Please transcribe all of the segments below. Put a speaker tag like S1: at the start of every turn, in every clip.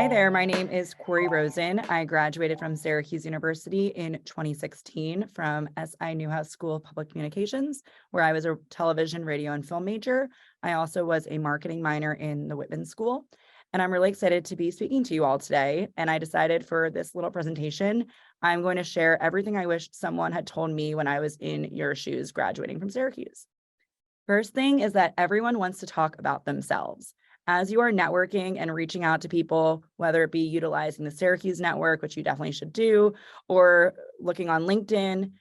S1: Hi there, my name is Corey Rosen. I graduated from Syracuse University in 2016 from SI Newhouse School of Public Communications, where I was a television, radio, and film major. I also was a marketing minor in the Whitman School. And I'm really excited to be speaking to you all today. And I decided for this little presentation, I'm going to share everything I wish someone had told me when I was in your shoes graduating from Syracuse. First thing is that everyone wants to talk about themselves. As you are networking and reaching out to people, whether it be utilizing the Syracuse network, which you definitely should do, or looking on LinkedIn,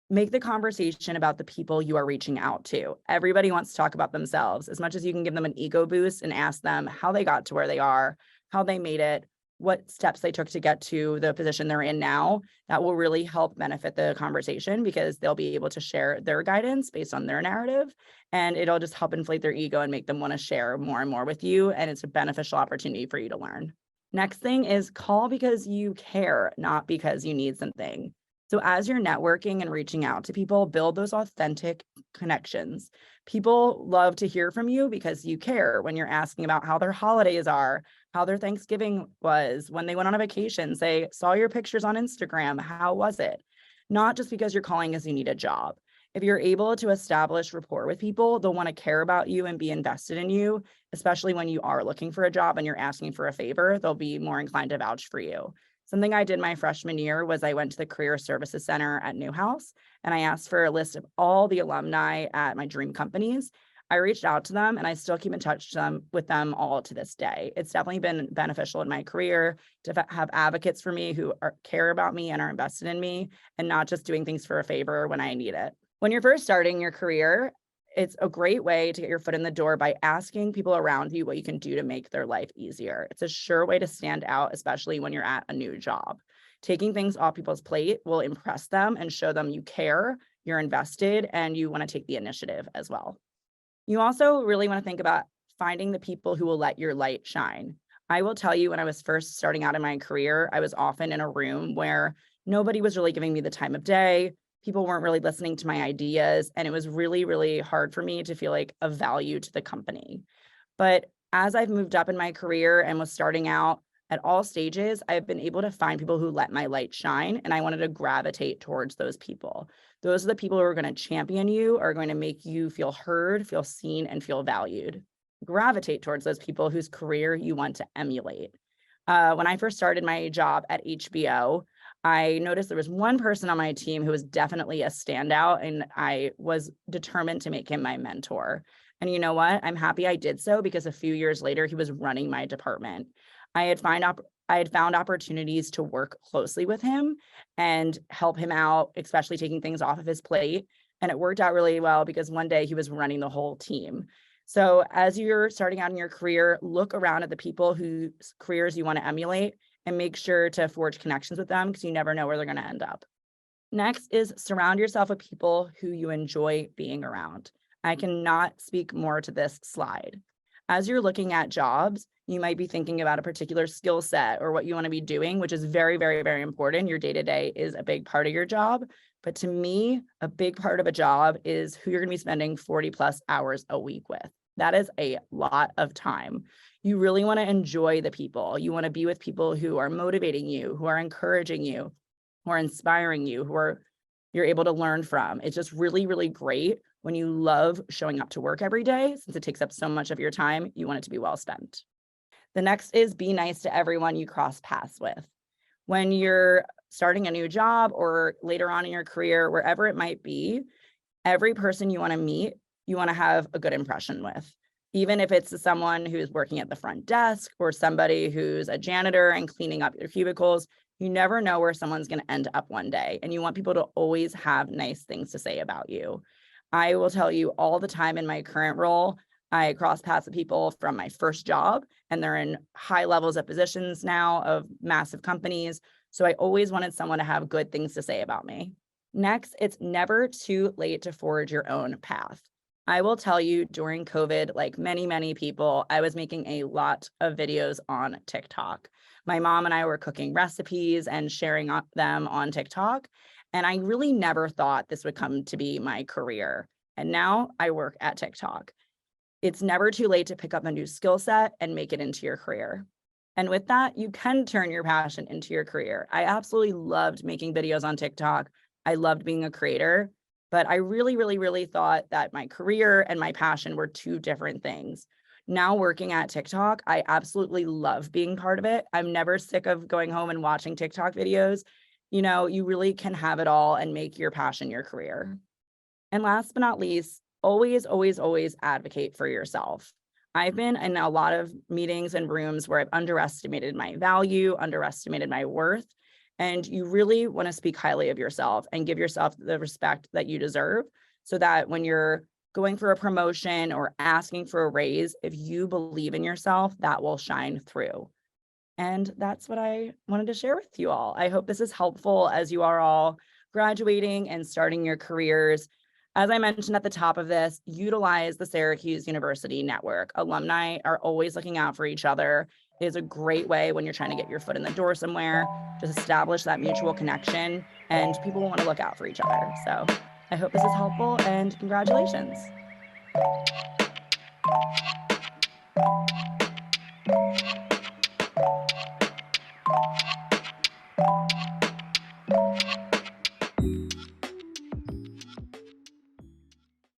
S1: make the conversation about the people you are reaching out to. Everybody wants to talk about themselves. As much as you can give them an ego boost and ask them how they got to where they are, how they made it, what steps they took to get to the position they're in now, that will really help benefit the conversation because they'll be able to share their guidance based on their narrative, and it'll just help inflate their ego and make them want to share more and more with you, and it's a beneficial opportunity for you to learn. Next thing is call because you care, not because you need something. So as you're networking and reaching out to people, build those authentic connections. People love to hear from you because you care when you're asking about how their holidays are, how their Thanksgiving was, when they went on a vacation, say, saw your pictures on Instagram, how was it? Not just because you're calling as you need a job. If you're able to establish rapport with people, they'll want to care about you and be invested in you, especially when you are looking for a job and you're asking for a favor, they'll be more inclined to vouch for you. Something I did my freshman year was I went to the Career Services Center at Newhouse and I asked for a list of all the alumni at my dream companies. I reached out to them and I still keep in touch with them all to this day. It's definitely been beneficial in my career to have advocates for me who care about me and are invested in me and not just doing things for a favor when I need it. When you're first starting your career, it's a great way to get your foot in the door by asking people around you what you can do to make their life easier. It's a sure way to stand out, especially when you're at a new job. Taking things off people's plate will impress them and show them you care, you're invested, and you want to take the initiative as well. You also really want to think about finding the people who will let your light shine. I will tell you, when I was first starting out in my career, I was often in a room where nobody was really giving me the time of day. People weren't really listening to my ideas, and it was really, really hard for me to feel like of value to the company. But as I've moved up in my career and was starting out at all stages, I've been able to find people who let my light shine, and I wanted to gravitate towards those people. Those are the people who are going to champion you, are going to make you feel heard, feel seen, and feel valued. Gravitate towards those people whose career you want to emulate. When I first started my job at HBO, I noticed there was one person on my team who was definitely a standout, and I was determined to make him my mentor. And you know what? I'm happy I did so because a few years later, he was running my department. I had found opportunities to work closely with him and help him out, especially taking things off of his plate. And it worked out really well because one day he was running the whole team. So as you're starting out in your career, look around at the people whose careers you want to emulate and make sure to forge connections with them because you never know where they're going to end up. Next is surround yourself with people who you enjoy being around. I cannot speak more to this slide. As you're looking at jobs, you might be thinking about a particular skill set or what you want to be doing, which is very, very, very important. Your day-to-day is a big part of your job. But to me, a big part of a job is who you're going to be spending 40 plus hours a week with. That is a lot of time. You really want to enjoy the people. You want to be with people who are motivating you, who are encouraging you, who are inspiring you, you're able to learn from. It's just really, really great when you love showing up to work every day. Since it takes up so much of your time, you want it to be well spent. The next is be nice to everyone you cross paths with. When you're starting a new job or later on in your career, wherever it might be, every person you want to meet, you want to have a good impression with. Even if it's someone who's working at the front desk or somebody who's a janitor and cleaning up your cubicles, you never know where someone's going to end up one day. And you want people to always have nice things to say about you. I will tell you all the time in my current role, I cross paths with people from my first job, and they're in high levels of positions now of massive companies. So I always wanted someone to have good things to say about me. Next, it's never too late to forge your own path. I will tell you, during COVID, like many, many people, I was making a lot of videos on TikTok. My mom and I were cooking recipes and sharing them on TikTok. And I really never thought this would come to be my career. And now I work at TikTok. It's never too late to pick up a new skill set and make it into your career. And with that, you can turn your passion into your career. I absolutely loved making videos on TikTok. I loved being a creator, but I really, really, really thought that my career and my passion were two different things. Now working at TikTok, I absolutely love being part of it. I'm never sick of going home and watching TikTok videos. You know, you really can have it all and make your passion your career. And last but not least, always, always, always advocate for yourself. I've been in a lot of meetings and rooms where I've underestimated my value, underestimated my worth, and you really want to speak highly of yourself and give yourself the respect that you deserve so that when you're going for a promotion or asking for a raise, if you believe in yourself, that will shine through. And that's what I wanted to share with you all. I hope this is helpful as you are all graduating and starting your careers. As I mentioned at the top of this, utilize the Syracuse University Network. Alumni are always looking out for each other. It is a great way when you're trying to get your foot in the door somewhere, just establish that mutual connection, and people will want to look out for each other. So I hope this is helpful, and congratulations.